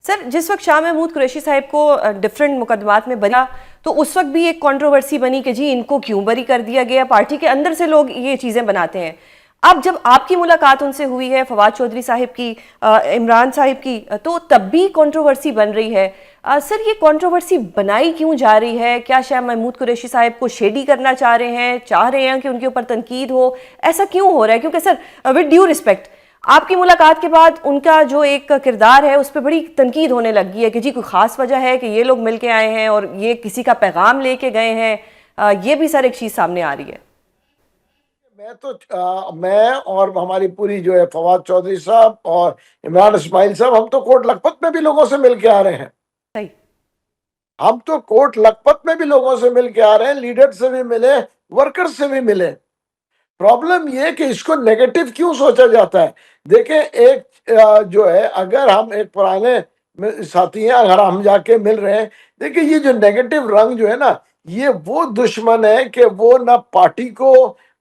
Sir, जिस वक्त शाह महमूद कुरैशी साहब को डिफरेंट मुकदमात में बरी, तो उस वक्त भी एक कंट्रोवर्सी बनी कि जी इनको क्यों बरी कर दिया गया। पार्टी के अंदर से लोग ये चीज़ें बनाते हैं। अब जब आपकी मुलाकात उनसे हुई है, फवाद चौधरी साहिब की, इमरान साहिब की, तो तब भी कंट्रोवर्सी बन रही है। सर, ये कंट्रोवर्सी बनाई क्यों जा रही है? क्या शाह महमूद कुरैशी साहब को शेडी करना चाह रहे हैं कि उनके ऊपर तनकीद हो? ऐसा क्यों हो रहा है? क्योंकि सर, विद ड्यू रिस्पेक्ट, आपकी मुलाकात के बाद उनका जो एक किरदार है उस पर बड़ी तनकीद होने लगी है कि जी कोई ख़ास वजह है कि ये लोग मिलके आए हैं और ये किसी का पैगाम लेके गए हैं। ये भी सर एक चीज़ सामने आ रही है। मैं और हमारी पूरी जो है फवाद चौधरी साहब और इमरान इस्माइल साहब, हम तो कोट लखपत में भी लोगों से मिल के आ रहे हैं। सही। हम तो कोट लखपत में भी लोगों से मिल के आ रहे हैं, लीडर से भी मिले, वर्कर से भी मिले। प्रॉब्लम ये कि इसको नेगेटिव क्यों सोचा जाता है। देखिए, एक जो है, अगर हम एक पुराने साथी हैं, अगर हम जाके मिल रहे हैं, देखिए ये जो नेगेटिव रंग जो है ना, ये वो दुश्मन है कि वो ना पार्टी को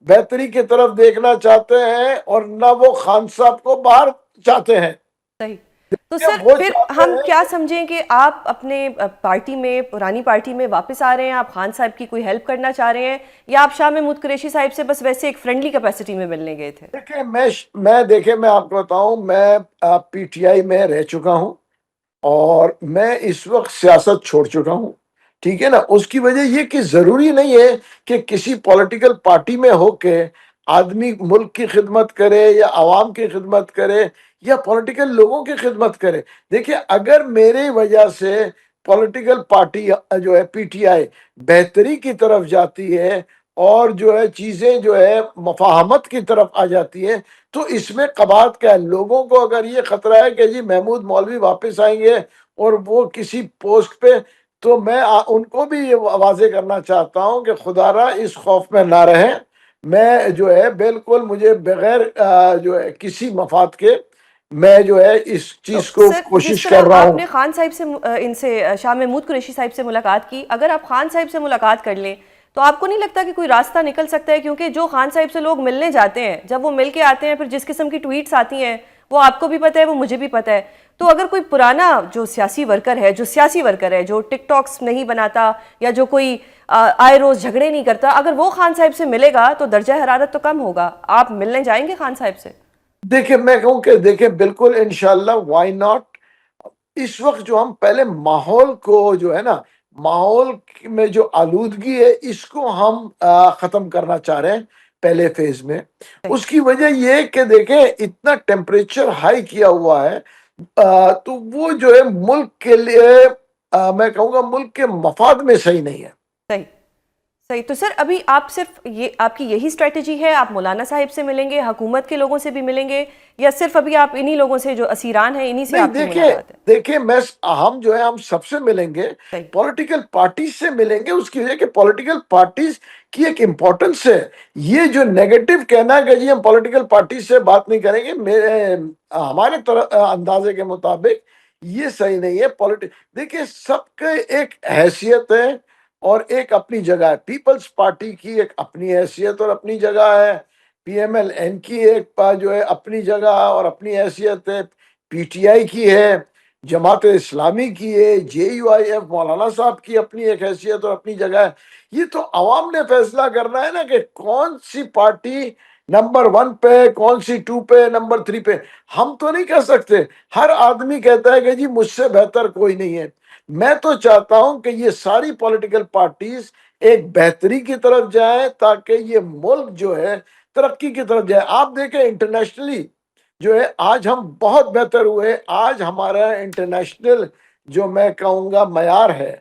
बेहतरी की तरफ देखना चाहते हैं और ना वो खान साहब को बाहर चाहते हैं। सही। तो सर, वो फिर चाहते हम हैं क्या समझें कि आप अपने पार्टी में, पुरानी पार्टी में वापस आ रहे हैं, आप खान साहब की कोई हेल्प करना चाह रहे हैं, या आप शाह महमूद कुरैशी साहब से बस वैसे एक फ्रेंडली कैपेसिटी में मिलने गए थे? देखिए, मैं आपको बताऊं, मैं पीटीआई में रह चुका हूं और मैं इस वक्त सियासत छोड़ चुका हूं। ठीक है ना। उसकी वजह ये कि जरूरी नहीं है कि किसी पॉलिटिकल पार्टी में होके आदमी मुल्क की खिदमत करे या आवाम की खिदमत करे या पॉलिटिकल लोगों की खिदमत करे। देखिए, अगर मेरे वजह से पॉलिटिकल पार्टी जो है पीटीआई बेहतरी की तरफ जाती है और जो है चीजें जो है मफाहमत की तरफ आ जाती है, तो इसमें कबात क्या है। लोगों को अगर ये खतरा है कि जी महमूद मौलवी वापस आएंगे और वो किसी पोस्ट पे, तो मैं उनको भी ये वाजे करना चाहता हूं कि खुदारा इस खौफ में ना रहें। मैं जो है बिल्कुल, मुझे बगैर जो है किसी मफाद के, मैं जो है इस तो चीज को सर, जिस कोशिश तरह कर रहा हूं। आपने खान साहिब से, इनसे, शाह महमूद कुरैशी साहिब से मुलाकात की, अगर आप खान साहिब से मुलाकात कर लें तो आपको नहीं लगता कि कोई रास्ता निकल सकता है? क्योंकि जो खान साहिब से लोग मिलने जाते हैं, जब वो मिल के आते हैं, फिर जिस किस्म की ट्वीट्स आती हैं वो आपको भी पता है, वो मुझे भी पता है। तो अगर कोई पुराना जो सियासी वर्कर है, जो टिकटॉक्स नहीं बनाता या जो कोई आए रोज झगड़े नहीं करता, अगर वो खान साहिब से मिलेगा तो दर्जा हरारत तो कम होगा। आप मिलने जाएंगे खान साहिब से? देखिए, मैं कहूँ कि देखिए बिल्कुल इंशाल्लाह, व्हाई नॉट। इस वक्त जो हम पहले माहौल को जो है ना, माहौल में जो आलूदगी है, इसको हम खत्म करना चाह रहे हैं पहले फेज में। सही। उसकी वजह ये है कि देखें, इतना टेम्परेचर हाई किया हुआ है, तो वो जो है मुल्क के लिए, मैं कहूँगा मुल्क के मफाद में सही नहीं है। सही। सही। तो सर, अभी आप सिर्फ ये, आपकी यही स्ट्रेटजी है? आप मौलाना साहिब से मिलेंगे, हुकूमत के लोगों से भी मिलेंगे, या सिर्फ अभी आप इन्हीं लोगों से जो असीरान हैं इन्हीं से नहीं, आपकी देखिए, मुलाकात है? देखिए मैं हम जो है हम सबसे मिलेंगे, सही। पॉलिटिकल पार्टीज से मिलेंगे। उसकी वजह कि पॉलिटिकल पार्टीज की एक इम्पोर्टेंस है। ये जो नेगेटिव कहना है कि जी हम पॉलिटिकल पार्टीज से बात नहीं करेंगे, मेरे हमारे अंदाजे के मुताबिक ये सही नहीं है। पॉलिटिक, देखिए, सबके एक हैसियत है और एक अपनी जगह है। पीपल्स पार्टी की एक अपनी हैसियत और अपनी जगह है, पीएमएलएन की एक जो है अपनी जगह और अपनी हैसियत है, पीटीआई की है, जमात इस्लामी की है, जेयूआईएफ मौलाना साहब की अपनी एक हैसियत और अपनी जगह है। ये तो अवाम ने फैसला करना है ना कि कौन सी पार्टी नंबर 1 पे, कौन सी 2 पे, नंबर 3 पे। हम तो नहीं कह सकते। हर आदमी कहता है कि जी मुझसे बेहतर कोई नहीं है। मैं तो चाहता हूं कि ये सारी पॉलिटिकल पार्टीज एक बेहतरी की तरफ जाए, ताकि ये मुल्क जो है तरक्की की तरफ जाए। आप देखें, इंटरनेशनली जो है आज हम बहुत बेहतर हुए। आज हमारा इंटरनेशनल जो मैं कहूँगा मयार है,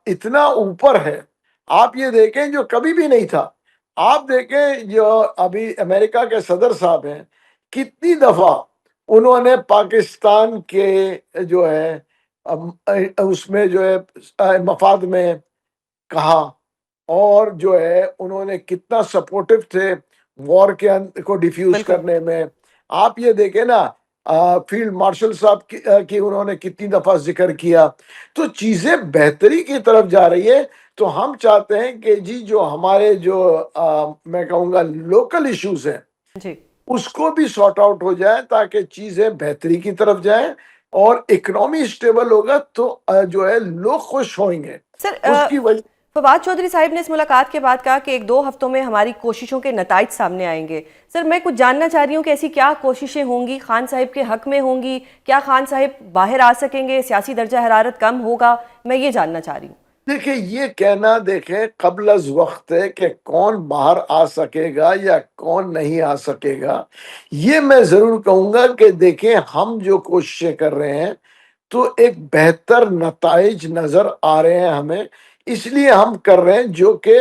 इतना ऊपर है। आप ये देखें, जो कभी भी नहीं था। आप देखें, जो अभी अमेरिका के सदर साहब हैं, कितनी दफा उन्होंने पाकिस्तान के जो है उसमें जो है मफाद में कहा, और जो है उन्होंने कितना सपोर्टिव थे वॉर को डिफ्यूज बिल्कुल। करने में। आप ये देखें ना, फील्ड मार्शल साहब की उन्होंने कितनी दफा जिक्र किया। तो चीजें बेहतरी की तरफ जा रही है। तो हम चाहते हैं कि जी जो हमारे जो मैं कहूँगा लोकल इश्यूज हैं, जी। उसको भी सॉर्ट आउट हो जाए, ताकि चीजें बेहतरी की तरफ जाएं और इकोनॉमी स्टेबल होगा तो जो है लोग खुश होंगे। सर उसकी वजह फवाद चौधरी साहब ने इस मुलाकात के बाद कहा कि 1-2 हफ्तों में हमारी कोशिशों के नताइज सामने आएंगे। सर मैं कुछ जानना चाह रही हूँ कि ऐसी क्या कोशिशें होंगी, खान साहिब के हक में होंगी? क्या खान साहिब बाहर आ सकेंगे, सियासी दर्जा हरारत कम होगा? मैं ये जानना चाह रही हूँ। देखिए, ये कहना देखें कबल अज वक्त है कि कौन बाहर आ सकेगा या कौन नहीं आ सकेगा। ये मैं जरूर कहूंगा कि देखें, हम जो कोशिशें कर रहे हैं तो एक बेहतर नताइज नजर आ रहे हैं हमें, इसलिए हम कर रहे हैं, जो कि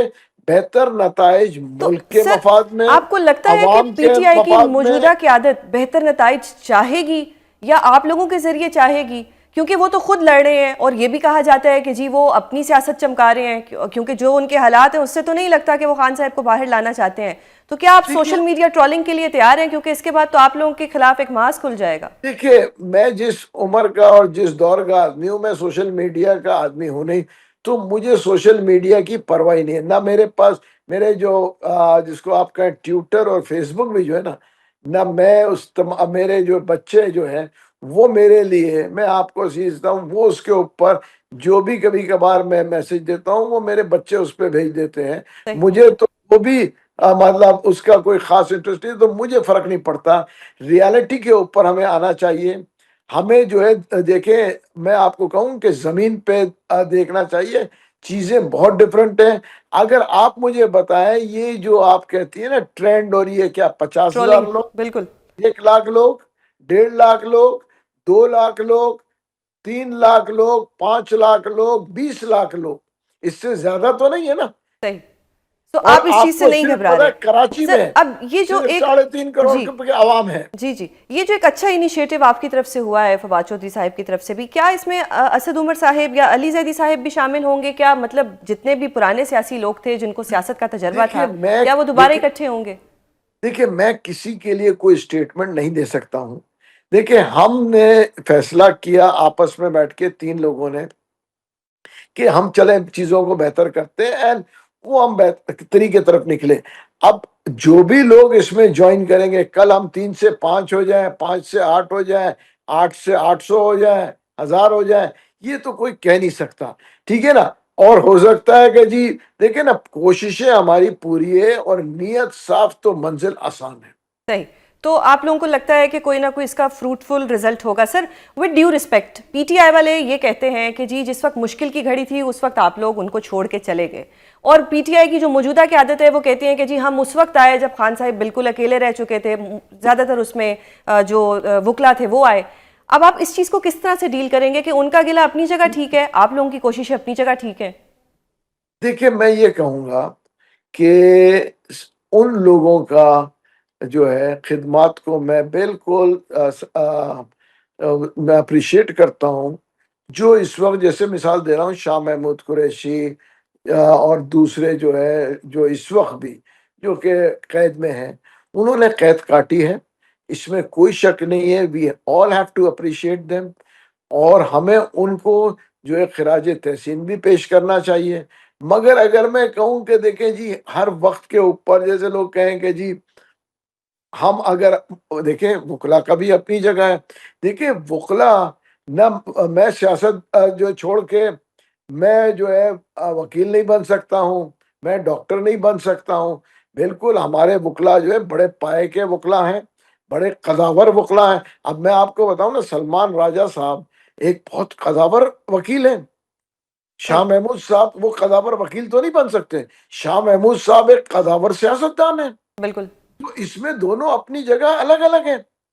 बेहतर नताइज तो मुल्क के सर मफाद में, आपको लगता है कि अवाम के पीटीआई की मफाद में। मौजूदा क्यादत बेहतर नताइज चाहेगी या आप लोगों के जरिए चाहेगी? क्योंकि वो तो खुद लड़ रहे हैं और ये भी कहा जाता है कि जी वो अपनी सियासत चमका रहे हैं, क्योंकि जो उनके हालात हैं उससे तो नहीं लगता कि वो खान साहब को बाहर लाना चाहते हैं। तो क्या आप देखिए सोशल मीडिया ट्रोलिंग के लिए तैयार हैं? क्योंकि इसके बाद तो आप लोगों के खिलाफ एक मास खुल जाएगा। देखिए, मैं जिस उम्र का और जिस दौर का आदमी हूँ, मैं सोशल मीडिया का आदमी हूँ नहीं, तो मुझे सोशल मीडिया की परवाह ही नहीं है। ना मेरे पास मेरे जो जिसको आप कहें ट्विटर और फेसबुक भी जो है ना मैं मेरे जो बच्चे जो हैं वो मेरे लिए, मैं आपको सीखता हूँ, वो उसके ऊपर जो भी कभी कभार मैं मैसेज देता हूँ वो मेरे बच्चे उस पर भेज देते हैं। सही। मुझे तो वो भी मतलब उसका कोई खास इंटरेस्ट नहीं, तो मुझे फर्क नहीं पड़ता। रियलिटी के ऊपर हमें आना चाहिए। हमें जो है देखें, मैं आपको कहूँ कि जमीन पे देखना चाहिए, चीजें बहुत डिफरेंट हैं। अगर आप मुझे बताएं, ये जो आप कहती है ना ट्रेंड, और ये क्या 50,000 ट्रोलिंग। लोग, बिल्कुल। 1 लाख लोग, 1.5 लाख लोग, 2 लाख लोग, 3 लाख लोग, 5 लाख लोग, 20 लाख लोग, इससे ज्यादा तो नहीं है ना। सही। तो और आप इस चीज से आपको नहीं सिर्फ घबरा पता रहे? है कराची सर में अब ये जो सिर्फ एक 3.5 करोड़ जी के आवाम है। जी जी ये जो एक अच्छा इनिशिएटिव आपकी तरफ से हुआ है, फवाद चौधरी साहब की तरफ से भी, क्या इसमें असद उमर साहब या अली जैदी साहब भी शामिल होंगे? क्या मतलब जितने भी पुराने सियासी लोग थे जिनको सियासत का तजर्बा देखिए था, मैं क्या वो दोबारा देखिए इकट्ठे होंगे? देखिए मैं किसी के लिए कोई स्टेटमेंट नहीं दे सकता हूँ। देखिए, हमने फैसला किया आपस में बैठ के 3 लोगों ने कि हम चले चीजों को बेहतर करते हैं, एंड वो हम बेहतरी की तरफ निकले। अब जो भी लोग इसमें ज्वाइन करेंगे, कल हम 3 से 5 हो जाए, 5 से 8 हो जाए, 8 से 800 हो जाए, 1000 हो जाए, ये तो कोई कह नहीं सकता। ठीक है ना। और हो सकता है कि जी, देखिए ना, कोशिशें हमारी पूरी है और नीयत साफ तो मंजिल आसान है। सही। तो आप लोगों को लगता है कि कोई ना कोई इसका फ्रूटफुल रिजल्ट होगा? Sir with due respect, PTI वाले ये कहते हैं कि जी जिस वक्त मुश्किल की घड़ी थी उस वक्त आप लोग उनको छोड़ के चले गए, और पीटीआई की जो मौजूदा की आदत है वो कहती है कि जी हम उस वक्त आए जब खान साहब बिल्कुल अकेले रह चुके थे, ज़्यादातर उसमें जो वकला थे वो आए। अब आप इस चीज़ को किस तरह से डील करेंगे कि उनका गिला अपनी जगह ठीक है, आप लोगों की कोशिशें अपनी जगह ठीक है? देखिए, मैं ये कहूँगा कि उन लोगों का जो है खिदमात को मैं बिल्कुल मैं अप्रिशिएट करता हूँ, जो इस वक्त, जैसे मिसाल दे रहा हूँ, शाह महमूद कुरैशी और दूसरे जो है, जो इस वक्त भी जो कि कैद में हैं, उन्होंने कैद काटी है, इसमें कोई शक नहीं है। We all have to appreciate them, और हमें उनको जो है खिराज तहसीन भी पेश करना चाहिए। मगर अगर मैं कहूँ कि देखें जी, हर वक्त के ऊपर, जैसे लोग कहें कि जी हम अगर देखें, वकला का भी अपनी जगह है। देखिए, वकला न, मैं सियासत जो छोड़ के मैं जो है वकील नहीं बन सकता हूँ, मैं डॉक्टर नहीं बन सकता हूँ। बिल्कुल, हमारे वकला जो है बड़े पाए के वकला हैं, बड़े कदावर वकला हैं। अब मैं आपको बताऊं ना, सलमान राजा साहब एक बहुत कदावर वकील हैं। शाह सही। महमूद साहब वो कदावर वकील तो नहीं बन सकते। शाह महमूद साहब एक कदावर सियासतदान है। बिल्कुल। तो इसमें दोनों अपनी जगह अलग अलग है।